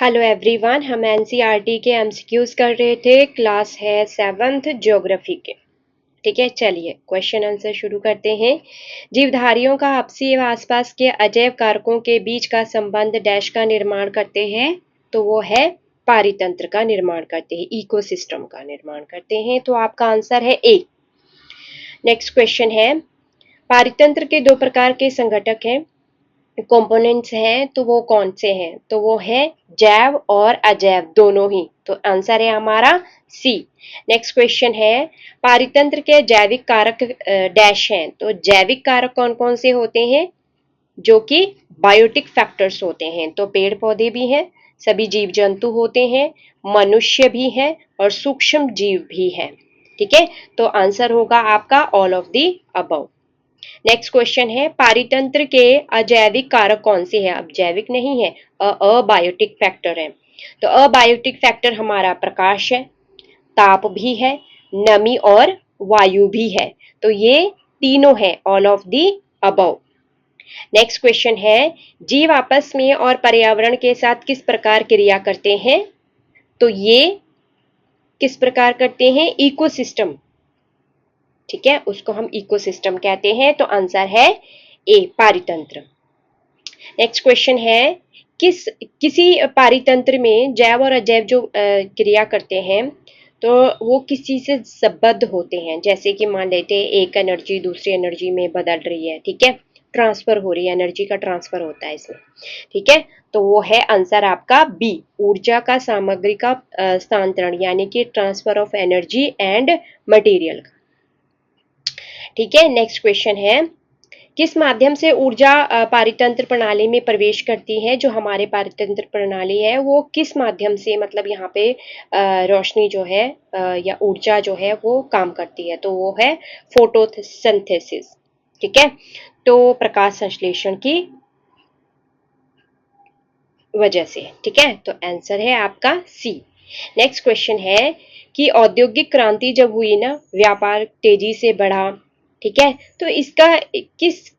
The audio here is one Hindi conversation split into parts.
हेलो एवरीवन, हम एनसीईआरटी के एमसीक्यूज कर रहे थे। क्लास है 7th ज्योग्राफी के। ठीक है, चलिए क्वेश्चन आंसर शुरू करते हैं। जीवधारियों का आपसी एवं आसपास के अजैव कारकों के बीच का संबंध डैश का निर्माण करते हैं, तो वो है पारितंत्र का निर्माण करते हैं, इकोसिस्टम का निर्माण करते हैं। तो आपका आंसर है ए। नेक्स्ट क्वेश्चन है, पारितंत्र के दो प्रकार के संघटक हैं, कंपोनेंट्स हैं, तो वो कौन से हैं? तो वो है जैव और अजैव दोनों ही। तो आंसर है हमारा सी। नेक्स्ट क्वेश्चन है, पारितंत्र के जैविक कारक डैश हैं। तो जैविक कारक कौन कौन से होते हैं? जो कि बायोटिक फैक्टर्स होते हैं। तो पेड़ पौधे भी हैं, सभी जीव जंतु होते हैं, मनुष्य भी है और सूक्ष्म जीव भी है। ठीक है, तो आंसर होगा आपका all of the above. Next question है, पारितंत्र के अजैविक कारक कौन से हैं? अब जैविक नहीं है, अबायोटिक फैक्टर है। तो अबायोटिक फैक्टर हमारा प्रकाश है, ताप भी है, नमी और वायु भी है। तो ये तीनों है, all of the above. Next question है, जीव आपस में और पर्यावरण के साथ किस प्रकार क्रिया करते हैं? तो ये किस प्रकार करते हैं? इकोसिस्टम। ठीक है, उसको हम इकोसिस्टम कहते हैं। तो आंसर है ए, पारितंत्र। नेक्स्ट क्वेश्चन है, किसी पारितंत्र में जैव और अजैव जो क्रिया करते हैं, तो वो किसी से संबद्ध होते हैं। जैसे कि मान लेते हैं एक एनर्जी दूसरी एनर्जी में बदल रही है, ठीक है, ट्रांसफर हो रही है, एनर्जी का ट्रांसफर होता है इसमें। ठीक है, तो वो है आंसर आपका बी, ऊर्जा का सामग्री का स्थानांतरण, यानी कि transfer of energy and material का। ठीक है, नेक्स्ट क्वेश्चन है, किस माध्यम से ऊर्जा पारितंत्र प्रणाली में प्रवेश करती है? जो हमारे पारितंत्र प्रणाली है वो किस माध्यम से, मतलब यहाँ पे रोशनी जो है या ऊर्जा जो है वो काम करती है? तो वो है फोटोसिंथेसिस। ठीक है, तो प्रकाश संश्लेषण की वजह से। ठीक है, तो आंसर है आपका सी। नेक्स्ट क्वेश्चन है कि औद्योगिक क्रांति जब हुई ना, व्यापार तेजी से बढ़ा, ठीक है, तो इसका किस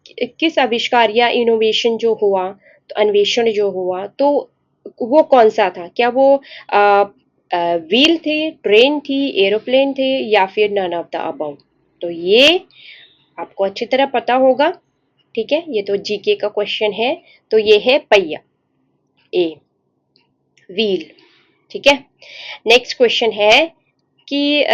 किस आविष्कार या इनोवेशन जो हुआ, तो अन्वेषण जो हुआ, तो वो कौन सा था? क्या वो व्हील थे, ट्रेन थी, एरोप्लेन थे, या फिर नन ऑफ द अबव? तो ये आपको अच्छी तरह पता होगा। ठीक है, ये तो जीके का क्वेश्चन है। तो ये है पहिया, ए, व्हील। ठीक है, नेक्स्ट क्वेश्चन है कि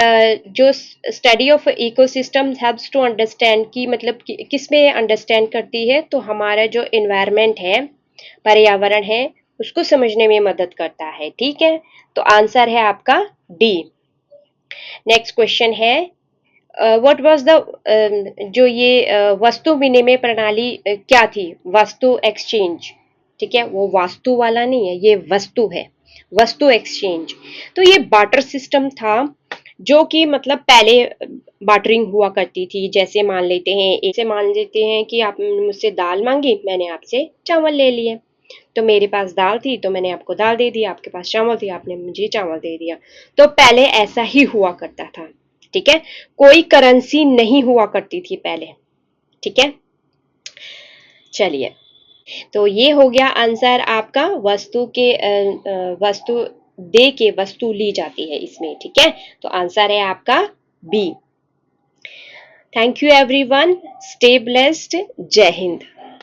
जो study of ecosystem helps to understand, की मतलब किस में अंडरस्टैंड करती है? तो हमारा जो इन्वायरमेंट है, पर्यावरण है, उसको समझने में मदद करता है। ठीक है, तो आंसर है आपका डी। नेक्स्ट क्वेश्चन है, व्हाट वाज द जो ये वस्तु विनिमय प्रणाली क्या थी? वस्तु एक्सचेंज। ठीक है, वो वास्तु वाला नहीं है, ये वस्तु है, वस्तु एक्सचेंज। तो ये बार्टर सिस्टम था, जो कि मतलब पहले बार्टरिंग हुआ करती थी। जैसे मान लेते हैं, एक से मान लेते हैं कि आपने मुझसे दाल मांगी, मैंने आपसे चावल ले लिए। तो मेरे पास दाल थी तो मैंने आपको दाल दे दी, आपके पास चावल थी, आपने मुझे चावल दे दिया। तो पहले ऐसा ही हुआ करता था। ठीक है, कोई करेंसी नहीं हुआ करती थी पहले। ठीक है, चलिए, तो ये हो गया आंसर आपका। वस्तु के वस्तु दे के वस्तु ली जाती है इसमें। ठीक है, तो आंसर है आपका B. Thank you everyone, stay blessed, जय हिंद।